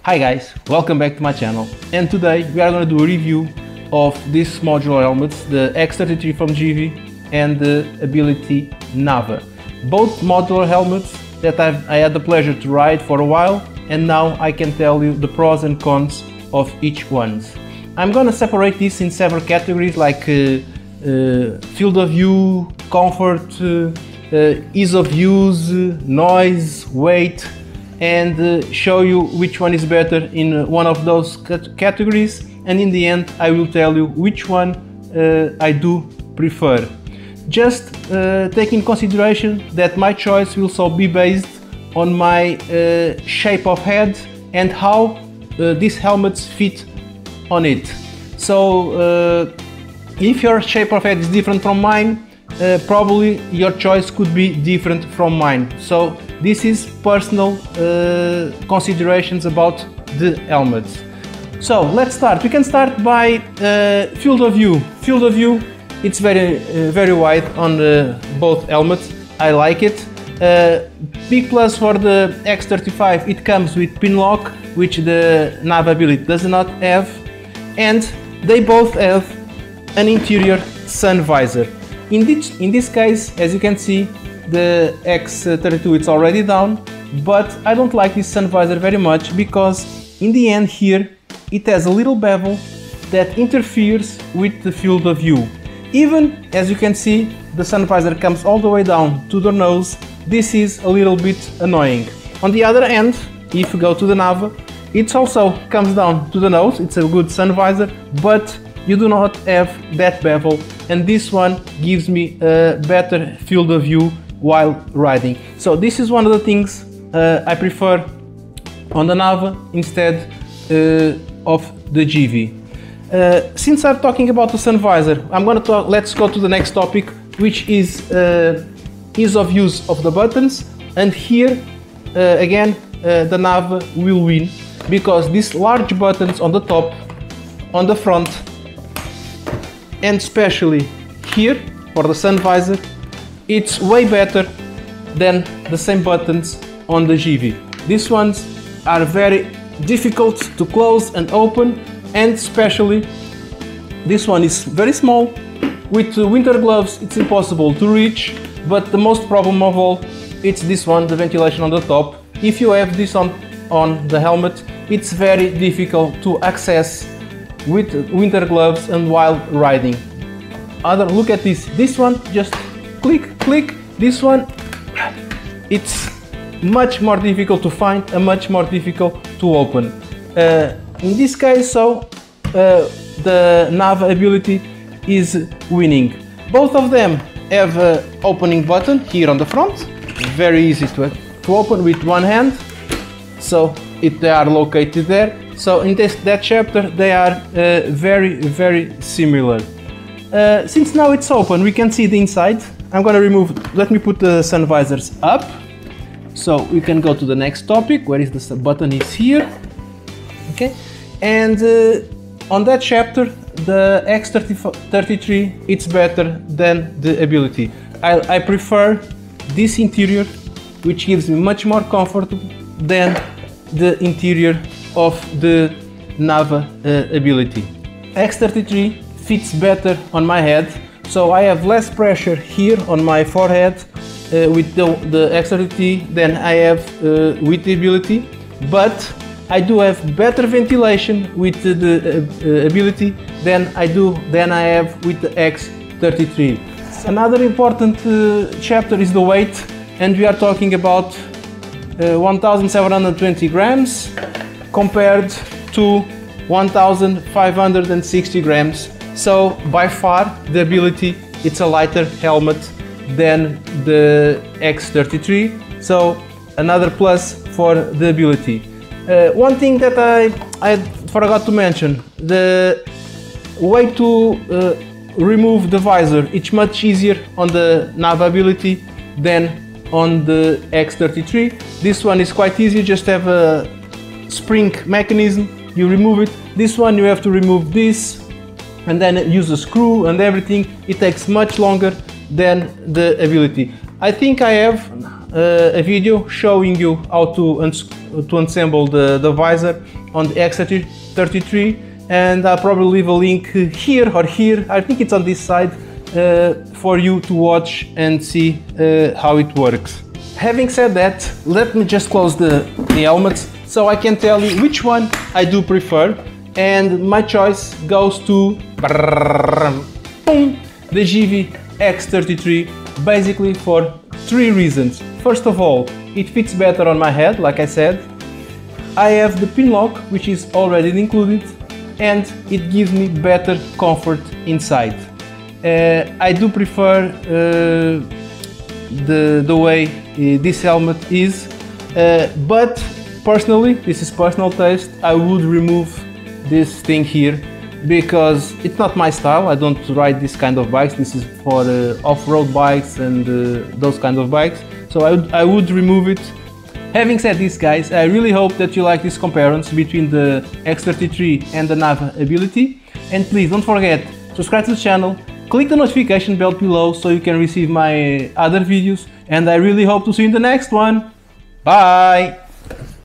Hi guys, welcome back to my channel, and today we are going to do a review of these modular helmets, the X33 from GV and the Ability Nava. Both modular helmets that I had the pleasure to ride for a while, and now I can tell you the pros and cons of each one. I'm going to separate this in several categories like field of view, comfort, ease of use, noise, weight, and show you which one is better in one of those categories, and in the end I will tell you which one I do prefer. Just take in consideration that my choice will also be based on my shape of head and how these helmets fit on it. So if your shape of head is different from mine, probably your choice could be different from mine. So this is personal considerations about the helmets. So let's start. We can start by field of view. Field of view, it's very wide on both helmets. I like it. Big plus for the X35, it comes with pin lock, which the Nava Ability does not have, and they both have an interior sun visor. In this case, as you can see, the X32 it's already down, but I don't like this sun visor very much because in the end here it has a little bevel that interferes with the field of view. Even as you can see, the sun visor comes all the way down to the nose. This is a little bit annoying. On the other hand, if you go to the Nava, it also comes down to the nose. It's a good sun visor, but you do not have that bevel, and this one gives me a better field of view while riding. So this is one of the things I prefer on the Nava instead of the GV. Since I'm talking about the sun visor, let's go to the next topic, which is ease of use of the buttons. And here again the Nava will win, because these large buttons on the top, on the front, and especially here for the sun visor, it's way better than the same buttons on the GV. These ones are very difficult to close and open, and especially this one is very small. With winter gloves it's impossible to reach, but the most problem of all, it's this one, the ventilation on the top. If you have this on the helmet, it's very difficult to access with winter gloves and while riding. Look at this one, just click. This one, it's much more difficult to find and much more difficult to open. In this case, so the Nava Ability is winning. Both of them have an opening button here on the front, very easy to open with one hand. So they are located there. So in that chapter they are very similar. Since now it's open, we can see the inside. I'm gonna let me put the sun visors up, so we can go to the next topic. Where is the button? Is here. Okay, and on that chapter, the X33, it's better than the Ability. I prefer this interior, which gives me much more comfort than the interior of the Nava Ability. X33 fits better on my head, so I have less pressure here on my forehead with the X33 than I have with the Ability, but I do have better ventilation with the Ability than I have with the X33. Another important chapter is the weight, and we are talking about 1720 grams compared to 1560 grams. So by far the Ability, it's a lighter helmet than the X33, so another plus for the Ability. One thing that I forgot to mention, the way to remove the visor, it's much easier on the Nava Ability than on the X33. This one is quite easy, just have a spring mechanism, you remove it. This one you have to remove this and then use a screw and everything. It takes much longer than the Ability. I think I have a video showing you how to to assemble the visor on the X33, and I'll probably leave a link here or here, I think it's on this side, for you to watch and see how it works. Having said that, let me just close the helmets so I can tell you which one I do prefer, and my choice goes to the GV X33, basically for 3 reasons. First of all, it fits better on my head, like I said. I have the pin lock, which is already included, and it gives me better comfort inside. I do prefer the way this helmet is, but personally, this is personal taste, I would remove this thing here because it's not my style. I don't ride this kind of bikes. This is for off-road bikes and those kind of bikes, so I would remove it. Having said this, guys, I really hope that you like this comparison between the X33 and the Nava Ability, and please don't forget, subscribe to the channel, click the notification bell below so you can receive my other videos, and I really hope to see you in the next one. Bye!